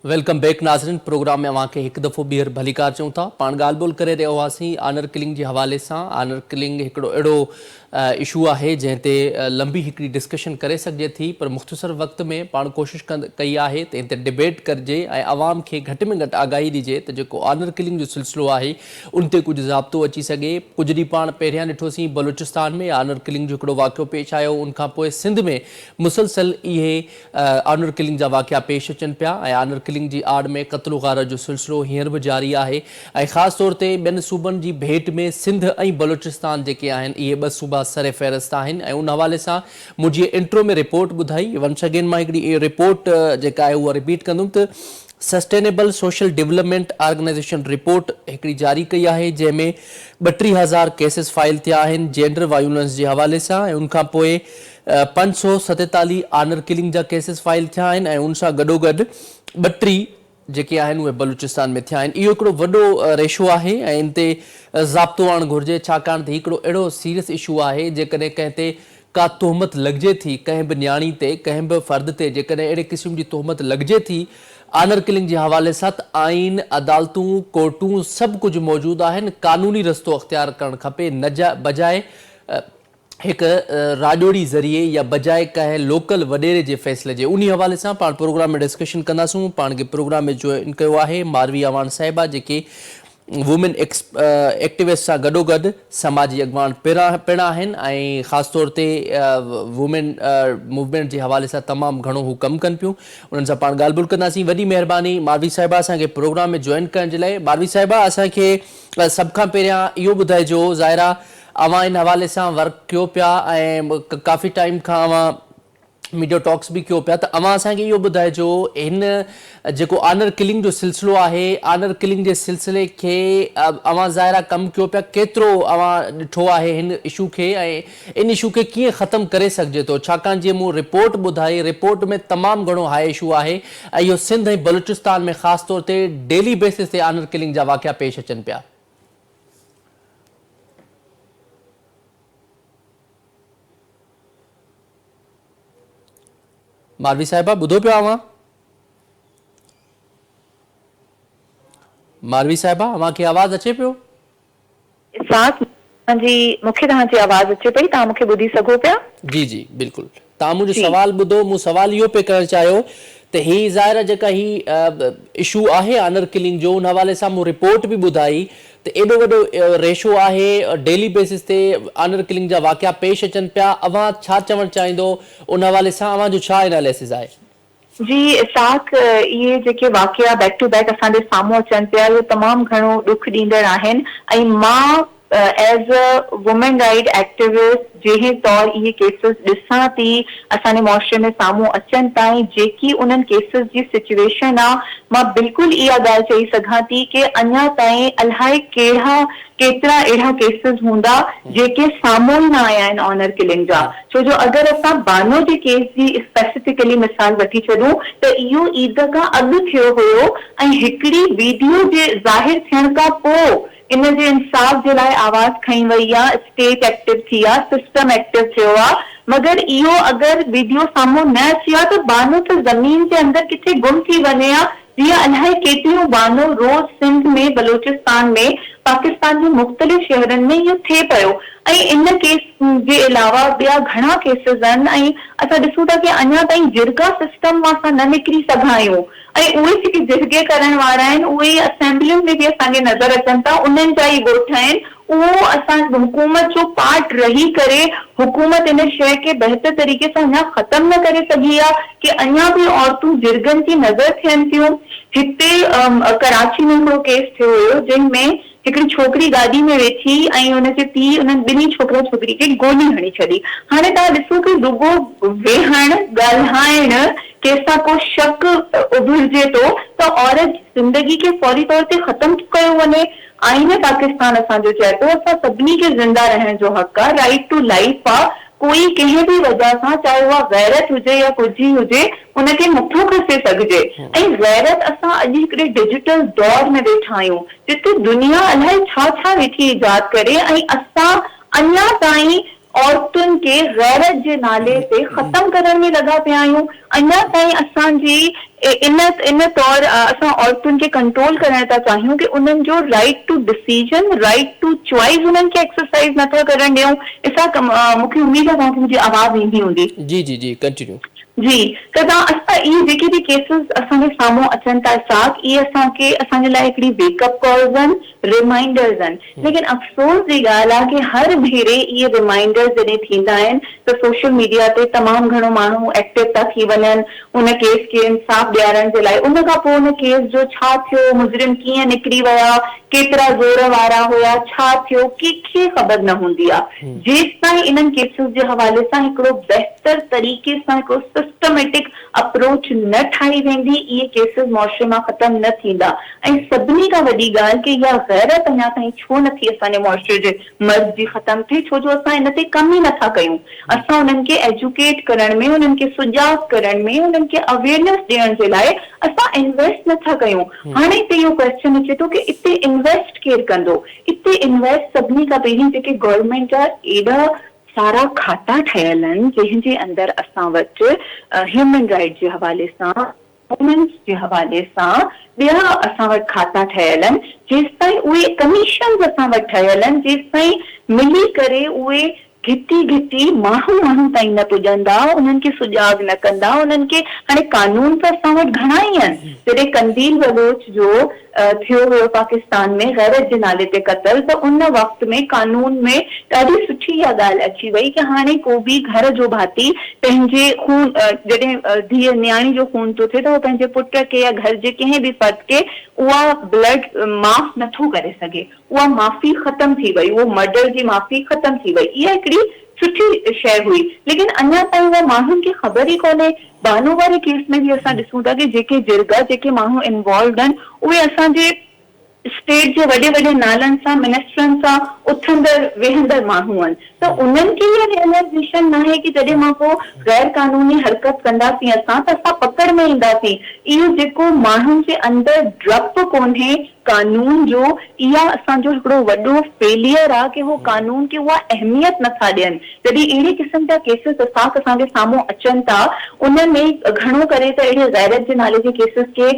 Welcome back नाज़रीन। Programme में अवां खे हिकु दफ़ो ॿीहर भलीकार चऊं था। पाण ॻाल्हि ॿोल करे रहिया हुआसीं आनर किलिंग जे हवाले सां। आनर किलिंग हिकिड़ो अहिड़ो इशू आहे जंहिं ते लंबी हिकिड़ी डिस्कशन करे सघिजे थी, पर मुख़्तसर वक़्त में पाण कोशिशि कई आहे त इन ते डिबेट करिजे ऐं आवाम खे घटि में घटि आगाही ॾिजे त जेको आनर किलिंग जो सिलसिलो आहे उन ते कुझु ज़ाब्तो अची सघे। कुझु ॾींहं पाण पहिरियां ॾिठोसीं बलूचिस्तान में आनर किलिंग जो हिकिड़ो वाक़ियो पेश आयो, उनखां पोइ सिंध में मुसलसल इहे आनर किलिंग जा वाक़िया पेश अचनि पिया ऐं आनर किलिंग जी आड़ में क़त्ल गारत जो सिलसिलो हींअर बि जारी आहे ऐं ख़ासि तौर ते ॿियनि सूबनि जी भेट में सिंध ऐं बलूचिस्तान जेके आहिनि इहे ॿ सूबा सर फ़हरिस्त आहिनि ऐं उन हवाले सां मुंहिंजी इंट्रो में रिपोर्ट ॿुधाई। वंस अगेन मां हिकिड़ी रिपोर्ट जेका आहे उहा रिपीट कंदुमि त sustainable social development organisation report हिकिड़ी जारी कई आहे जंहिंमें 32,000 केसिस फाइल थिया आहिनि जेंडर वायोलेंस जे हवाले सां ऐं उनखां पोइ 547 आनर किलिंग जा केसिस फाइल थिया आहिनि ऐं उन सां गॾोगॾु 32 जेके आहिनि उहे बलूचिस्तान में थिया आहिनि। इहो हिकिड़ो वॾो रेशो आहे ऐं इन ते ज़ाब्तो आणणु घुरिजे, छाकाणि त हिकिड़ो अहिड़ो सीरियस इशू आहे जेकॾहिं कंहिं ते का तोहमत लॻिजे थी, कंहिं बि न्याणी ते कंहिं बि फ़र्द ते जेकॾहिं अहिड़े क़िस्म जी तोहमत लॻिजे थी आनर किलिंग जे हवाले सां त आइन अदालतूं कोर्टूं सभु कुझु मौजूदु आहिनि। क़ानूनी रस्तो अख़्तियार करणु खपे, न बजाए हिकु राजोड़ी ज़रिए या बजाए कंहिं लोकल वॾेरे जे फ़ैसिले जे। उन हवाले सां पाण प्रोग्राम में डिस्कशन कंदासूं। पाण खे प्रोग्राम में जॉइन कयो आहे मारवी आवान साहिबा जेके वुमेन एक्टिविस्ट सां गॾोगॾु समाजी अॻवान पिण आहिनि ऐं ख़ासि तौर ते वुमेन मूवमेंट जे हवाले सां तमामु घणो हू कमु कनि पियूं। उन्हनि सां पाण ॻाल्हि ॿोल कंदासीं। वॾी महिरबानी मारवी साहिबा असांखे प्रोग्राम में जॉइन करण जे लाइ। मारवी साहिबा असांखे सभ खां पहिरियां इहो ॿुधाइजो, ज़ाहिरा अवां इन हवाले सां वर्क कयो पिया ऐं काफ़ी टाइम खां अवां मीडिया टॉक्स भी कयो पिया, त अवां असांखे इहो ॿुधाइजो हिन जेको आनर किलिंग जो सिलसिलो आहे, आनर किलिंग जे सिलसिले खे अवां ज़ाहिरा कमु कयो पिया, केतिरो अवां ॾिठो आहे हिन इशू खे ऐं इन इशू खे कीअं ख़तमु करे सघिजे थो, छाकाणि जीअं मूं रिपोर्ट ॿुधाई, रिपोर्ट में तमामु घणो हाई इशू आहे ऐं इहो सिंध ऐं बलूचिस्तान में ख़ासि तौर ते डेली बेसिस ते आनर किलिंग जा वाक़िया पेश अचनि पिया। मारवी साहिबा ॿुधो पिया अवां? मारवी साहिबा अवां खे आवाज़ अचे पियो? मूंखे तव्हांजी आवाज़ अचे पई, तव्हां मूंखे ॿुधी सघो पिया? जी जी बिल्कुलु। तव्हां मुंहिंजो सवाल ॿुधो। मूं सवाल इहो पे करणु चाहियो त ही ज़ाहिर जेका ही इशू आहे आनर किलिंग जो, उन हवाले सां मूं रिपोर्ट बि ॿुधाई त एॾो वॾो रेशो आहे, डेली बेसिस ते आनर किलिंग जा वाक़िया पेश अचनि पिया। अवां छा चवणु चाहींदो उन हवाले सां? अवां जो छा एनालिसिस आहे? जी इसाक, इहे जेके वाक़िया बैक टू बैक असांजे साम्हूं अचनि पिया इहे तमामु घणो ॾुख ॾींदड़ आहिनि ऐं मां as a women right activist जंहिं तौरु इहे केसिस ॾिसां थी असांजे मुआशरे में साम्हूं अचनि था ऐं जेकी उन्हनि केसिस जी सिचुएशन आहे, मां बिल्कुलु इहा ॻाल्हि चई सघां थी कि अञा ताईं अलाए केतिरा अहिड़ा केसिस हूंदा जेके साम्हूं ई न आया आहिनि ऑनर किलिंग जा। छो जो अगरि असां बानो जे केस जी स्पेसिफिकली मिसाल वठी छॾूं त इहो ईद खां अॻु थियो हुयो ऐं हिकिड़ी वीडियो जे ज़ाहिर थियण खां पोइ इन जे इंसाफ जे लाइ आवाज़ खई वई आहे, स्टेट एक्टिव थी आहे, सिस्टम एक्टिव थियो आहे, मगर इहो अगरि वीडियो साम्हूं न अची आहे त बानो त ज़मीन जे अंदरि किथे गुम थी वञे हा। जीअं अलाए केतिरियूं बानो रोज़ सिंध में, बलूचिस्तान में, पाकिस्तान जे मुख़्तलिफ़ शहरनि में इहो थिए पियो ऐं इन केस जे अलावा ॿिया घणा केसिस आहिनि ऐं असां ॾिसूं था कि अञा ताईं जिरगा सिस्टम मां असां न निकिरी सघां आहियूं ऐं उहे जेके जिरगे करण वारा आहिनि उहे असेंबलियुनि में बि असांखे नज़र अचनि था, उन्हनि जा ई ॻोठ आहिनि। उहो असां हुकूमत जो पार्ट रही करे हुकूमत इन शइ खे बहितर तरीक़े सां अञा ख़तमु न करे सघी आहे कि अञा बि औरतूं जिरगनि जी नज़र थियनि थियूं। हिते कराची में हिकिड़ो केस थियो हुयो जंहिंमें हिकिड़ी छोकिरी गाॾी में वेठी ऐं हुनजे पीउ उन्हनि ॿिन्ही छोकिरा छोकिरी खे गोली हणी छॾी। हाणे तव्हां ॾिसो कि रुॻो वेहण, ॻाल्हाइण, कंहिंसां को शक उभिरजे थो त औरत ज़िंदगी खे फौरी तौर ते ख़तमु कयो वञे। आईन पाकिस्तान असांजो चए थो असां सभिनी खे ज़िंदा रहण जो हक़ आहे, राइट टू लाइफ आहे। कोई कंहिं बि वजह सां, चाहे उहा गैरत हुजे या कुझु हुजे, उनखे नथो खसे सघिजे। ऐं गैरत असां अॼु हिकिड़े डिजिटल दौर में वेठा आहियूं जिते दुनिया अलाए छा छा वेठी ईजाद करे ऐं असां अञा ताईं औरतुनि खे गैरत जे नाले ते ख़तम करण में लॻा पिया आहियूं। अञा ताईं असांजी इन तौर असां औरतुनि खे कंट्रोल करण था चाहियूं कि उन्हनि जो right to decision, right to choice उन्हनि खे एक्सरसाइज नथा करण ॾियूं। मूंखे उमेद आहे तव्हांखे मुंहिंजी आवाज़ ईंदी हूंदी। जी जी जी कंटिन्यू। जी, त असां इहे जेके बि केसिस असांजे साम्हूं अचनि था साथ, इहे असांजे लाइ हिकिड़ी वेकअप कॉल्स आहिनि, रिमाइंडर्स आहिनि। लेकिन अफ़सोस जी ॻाल्हि आहे कि हर भेरे इहे रिमाइंडर्स जॾहिं थींदा आहिनि त सोशल मीडिया ते तमामु घणो माण्हू एक्टिव था थी वञनि उन केस खे इंसाफ़ ॾियारण जे लाइ। उन खां पोइ उन केस जो छा थियो, मुजरिम कीअं निकिरी विया, केतिरा ज़ोर वारा हुया, छा थियो, कंहिंखे ख़बर न हूंदी आहे। जेसि ताईं इन्हनि केसिस जे हवाले सां हिकिड़ो बहितर तरीक़े सां हिकिड़ो सिस्टमेटिक अप्रोच न ठाही वेंदी, इहे केसिस मुआशरे मां ख़तम न थींदा। ऐं सभिनी खां वॾी ॻाल्हि कि इहा गैरत अञा ताईं छो नथी असांजे मुआशरे जे मर्द जी ख़तम थिए, छो जो असां इन ते कम ई नथा कयूं। असां उन्हनि खे एजुकेट करण में, उन्हनि खे सुजाग करण में, उन्हनि खे अवेयरनेस ॾियण जे लाइ असां इन्वेस्ट नथा कयूं। हाणे हिते इहो क्वेश्चन अचे थो कि इते इन्वेस्ट केरु कंदो? इते इन्वेस्ट सभिनी खां पहिरीं जेके गवर्नमेंट जा एॾा सारा खाता ठहियल आहिनि जंहिंजे अंदरि असां वटि ह्यूमन राइट जे हवाले सां, वुमेन्स जे हवाले सां ॿिया असां वटि खाता ठहियल आहिनि, जेसि ताईं उहे कमीशन असां वटि ठहियल आहिनि, जेसि ताईं मिली करे उहे घिटी माण्हू ताईं न पुॼंदा, उन्हनि खे सुजाग न कंदा, उन्हनि खे हाणे कानून त असां वटि घणा ई आहिनि। जॾहिं कंदील बलोच जो थियो हुयो पाकिस्तान में गैरत जे नाले ते क़तल, त उन वक़्त में कानून में ॾाढी सुठी इहा ॻाल्हि अची वई कि हाणे को बि घर जो भाती पंहिंजे खून जॾहिं धीअ न्याणी जो खून थो थिए त उहो पंहिंजे पुट खे या घर जे कंहिं बि फ़र्द खे उहा ब्लड माफ़ नथो करे सघे। उहा माफ़ी ख़तम थी वई, उहो मर्डर जी माफ़ी ख़तम थी वई। इहा हिकिड़ी सुठी शइ हुई, लेकिन अञा ताईं उहा माण्हुनि खे ख़बर ई कोन्हे। बानो वारे केस में बि असां ॾिसूं था कि जेके जिरगा, जेके माण्हू इन्वॉल्व आहिनि, उहे असांजे स्टेट जे वॾे वॾे नालनि सां, मिनिस्टरनि सां उथंदड़ वेहंदड़ माण्हू आहिनि। त उन्हनि खे इहा रियलाइज़ेशन न आहे कि जॾहिं मां को गैर कानूनी हरकत कंदासीं असां त असां पकड़ में ईंदासीं। इहो जेको माण्हुनि जे अंदरि डपु कोन्हे कानून जो, इहा असांजो हिकिड़ो वॾो फेलियर आहे कि उहो कानून खे उहा अहमियत नथा ॾियनि। जॾहिं अहिड़े क़िस्म जा केसिस असांजे साम्हूं अचनि था, उन में घणो करे त अहिड़े गैरत जे नाले जे केसिस खे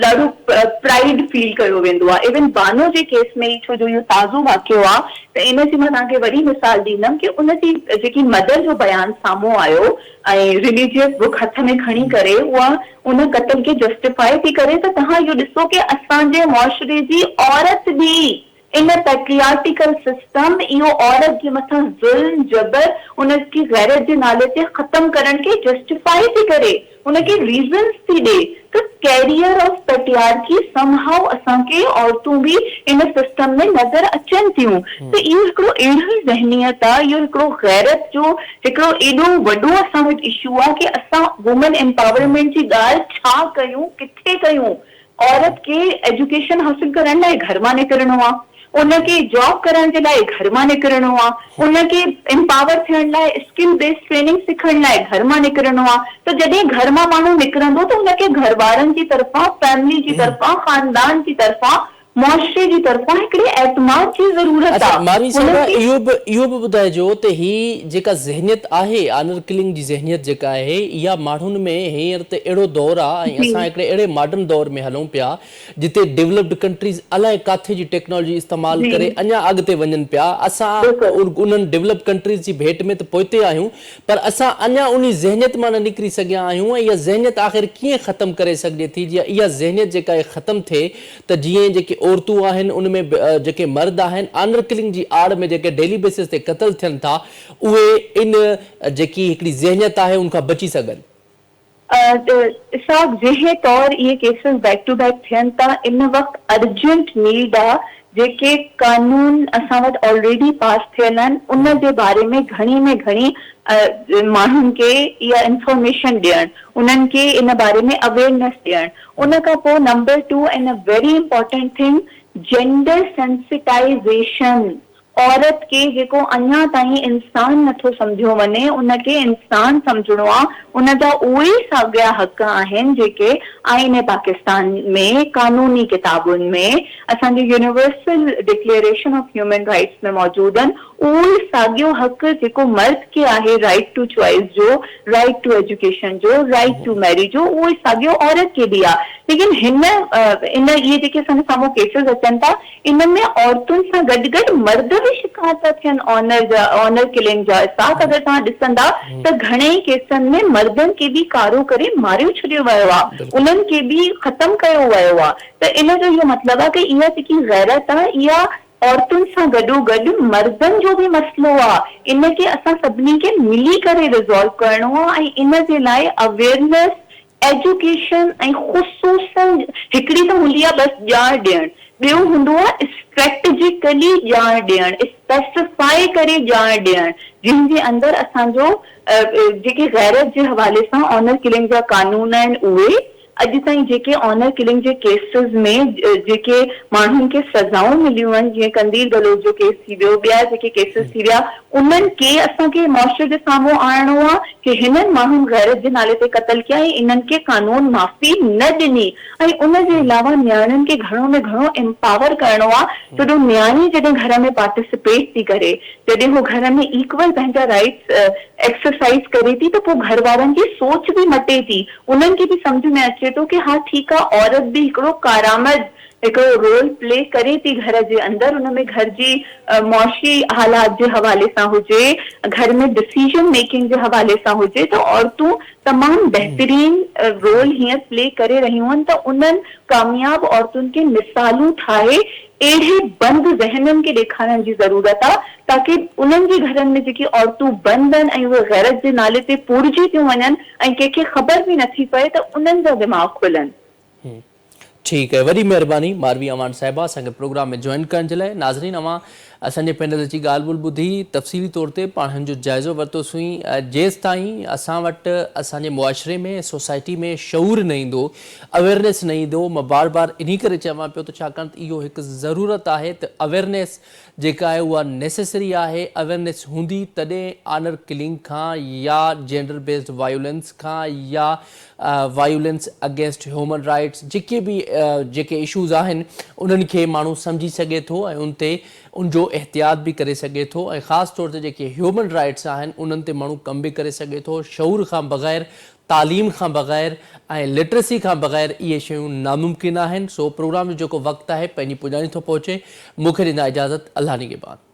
ॾाढो प्राइड फील कयो वेंदो आहे। इवन बानो जे केस में ई, छो जो इहो ताज़ो वाक़ियो आहे, त इन जी मां तव्हांखे वरी मिसाल ॾींदमि कि उन जी जेकी मदर जो बयानु साम्हूं आयो ऐं रिलीजियस बुक हथ में खणी करे उहा उन कत्ल खे जस्टिफाई थी करे, त तव्हां इहो ॾिसो कि असांजे मुआशरे जी औरत बि इन पैट्रियार्टिकल सिस्टम इहो औरत जे मथां ज़ुल्म जबर उनखे गैरत जे नाले ते ख़तम करण खे जस्टिफाई थी करे, उनखे रीज़न्स थी ॾे। त कैरियर ऑफ पैट्रियार्की समहाउ असांखे औरतूं बि इन सिस्टम में नज़र अचनि थियूं। त इहो हिकिड़ो अहिड़ो ई ज़हनियत आहे, इहो हिकिड़ो गैरत जो हिकिड़ो एॾो वॾो असां वटि इशू आहे कि असां वुमेन एम्पावरमेंट जी ॻाल्हि छा कयूं, किथे कयूं। औरत खे एजुकेशन हासिल करण लाइ घर मां निकिरणो आहे, उनखे जॉब करण जे लाइ घर मां निकिरणो आहे, उनखे एम्पावर थियण लाइ स्किल बेस्ड ट्रेनिंग सिखण लाइ घर मां निकिरणो आहे। त जॾहिं घर मां माण्हू निकिरंदो त उनखे घर वारनि जी तरफ़ां, फैमिली जी तरफ़ां, खानदान जी तरफ़ां, मुआशरे जी तरफ़ां हिकिड़े एतमाद जी ज़रूरत आहे। मारवी साहिबा इहो बि ॿुधाइजो त ही जेका ज़हनियत आहे, ऑनर किलिंग जी ज़हनियत जेका आहे, इहा माण्हुनि में हींअर त अहिड़ो दौर आहे ऐं असां हिकिड़े अहिड़े मॉडर्न दौर में हलूं पिया जिते डेवलप्ड कंट्रीज़ अलाए काथे जी टेक्नोलॉजी इस्तेमालु करे अञा अॻिते वञनि पिया। असां उन्हनि डेवलप्ड कंट्रीज़ जी भेट में त पहुते आहियूं, पर असां अञा उन ज़हनियत मां न निकिरी सघिया आहियूं। ऐं इहा ज़हनियत आख़िर कीअं ख़तमु करे सघिजे थी? जीअं इहा ज़हनियत जेका आहे ख़तमु थिए त जीअं जेके औरतूं आहिनि, उनमें जेके मर्द आहिनि, ऑनर किलिंग जी आड़ में जेके डेली बेसिस ते क़तल थियनि था, उहे इन जेकी हिकिड़ी ज़हनियत आहे उनखां बची सघनि। जंहिं तौर इहे केसिस बैक टू बैक थियनि था, इन वक़्तु अर्जेंट नीड आहे जेके कानून असां वटि ऑलरेडी पास थियल आहिनि उन जे बारे में घणी में घणी माण्हुनि खे इहा इंफॉर्मेशन ॾियणु, उन्हनि खे इन बारे में अवेयरनेस ॾियणु। उन खां पोइ number 2 and a very important thing, gender sensitisation. औरत के जेको अञा ताईं इंसान नथो सम्झियो वञे उनखे इंसान सम्झणो आहे उनजा उहे साॻिया हक़ आहिनि जेके आईन पाकिस्तान में कानूनी किताबुनि में असांजे universal declaration of human rights में मौजूद आहिनि उहे साॻियो हक़ जेको मर्द खे आहे राइट टू चॉइस जो राइट टू एजुकेशन जो राइट टू मैरिज जो उहे साॻियो औरत खे बि आहे लेकिन इन इहे जेके असांजे साम्हूं केसिस अचनि था इन में औरतुनि सां गॾु गॾु मर्द बि शिकार था थियनि ऑनर किलिंग जा इसाक अगरि तव्हां ॾिसंदा त घणेई केसनि में मर्दनि खे बि कारो करे मारियो छॾियो वियो आहे उन्हनि खे बि ख़तमु कयो वियो आहे त इन जो इहो मतिलबु आहे कि इहा जेकी गैरत आहे इहा औरतुनि सां गॾोगॾु मर्दनि जो बि मसइलो आहे इनखे असां सभिनी खे मिली करे रिज़ॉल्व करणो आहे ऐं इन जे लाइ अवेयरनेस एजुकेशन ऐं ख़ुसूसन हिकिड़ी त हूंदी आहे बसि ॼाण ॾियणु ॿियो हूंदो आहे स्ट्रेटेजिकली ॼाण ॾियणु स्पेसिफाई करे ॼाण ॾियणु जंहिंजे अंदरि असांजो जेके गैरत जे हवाले सां ऑनर किलिंग जा कानून आहिनि उहे अॼु ताईं जेके ऑनर किलिंग जे केसिस में जेके माण्हुनि खे सज़ाऊं मिलियूं आहिनि जीअं कंदील बलोच जो केस थी वियो ॿिया जेके केसिस थी विया उन्हनि खे असांखे मुआशरे जे साम्हूं आणणो आहे कि हिननि माण्हुनि गैरत जे नाले ते क़तल कया ऐं इन्हनि खे कानून माफ़ी न ॾिनी ऐं उन जे अलावा नियाणियुनि खे घणो में घणो एम्पावर करणो आहे छो जो नियाणी जॾहिं घर में पार्टिसिपेट थी करे जॾहिं हू घर में इक्वल पंहिंजा राइट्स एक्सरसाइज करे थी त पोइ घर वारनि जी सोच बि मटे थी उन्हनि खे बि सम्झ में अचे थो कि हा ठीकु आहे औरत बि हिकिड़ो कारआमद हिकिड़ो रोल प्ले करे थी घर जे अंदरि उनमें घर जी मुआशी हालात जे हवाले सां हुजे घर में डिसीजन मेकिंग जे हवाले सां हुजे त औरतूं तमामु बहितरीन रोल हीअं प्ले करे रहियूं आहिनि त उन्हनि कामयाब औरतुनि खे मिसालूं ठाहे अहिड़े बंदि ज़हननि खे ॾेखारण जी ज़रूरत आहे ताकी उन्हनि जे घरनि में जेकी औरतूं बंदि आहिनि ऐं उहे गैरत जे नाले ते पुड़जी थियूं वञनि ऐं कंहिंखे ख़बर बि नथी पए त उन्हनि जा दिमाग़ खुलनि ठीक है वरी मेहरबानी मारवी अमान साहिबा असांखे प्रोग्राम में जॉइन करण जे लाइ नाज़रीन अवां असांजे पैनल जी ॻाल्हि ॿोल ॿुधी तफ़सीली तौर ते पाण जो जाइज़ो वरितोसीं जेसि ताईं असां वटि असांजे मुआशरे में सोसाइटी में शऊर न ईंदो अवेयरनेस न ईंदो मां बार बार इन करे चवां पियो त छाकाणि त इहो हिकु ज़रूरत आहे त अवेयरनेस जेका आहे उहा नेसेसरी आहे अवेयरनेस हूंदी तॾहिं ऑनर किलिंग खां या जेंडर बेस्ड वायोलेंस खां या वायोलेंस अगेंस्ट ह्यूमन राइट्स जेके बि जेके इशूज़ आहिनि उन्हनि खे माण्हू सम्झी सघे थो ऐं उन ते उनजो एहतियात बि करे सघे थो ऐं ख़ासि तौर ते जेके ह्यूमन राइट्स आहिनि उन्हनि ते माण्हू कम बि करे सघे थो शऊर खां बग़ैर तालीम खां बग़ैर ऐं लिटरेसी खां बग़ैर इहे शयूं नामुमकिन आहिनि सो प्रोग्राम जो जेको वक़्तु आहे पंहिंजी पुॼाणी थो पहुचे मूंखे ॾिना इजाज़त अल्लाह निगहबान।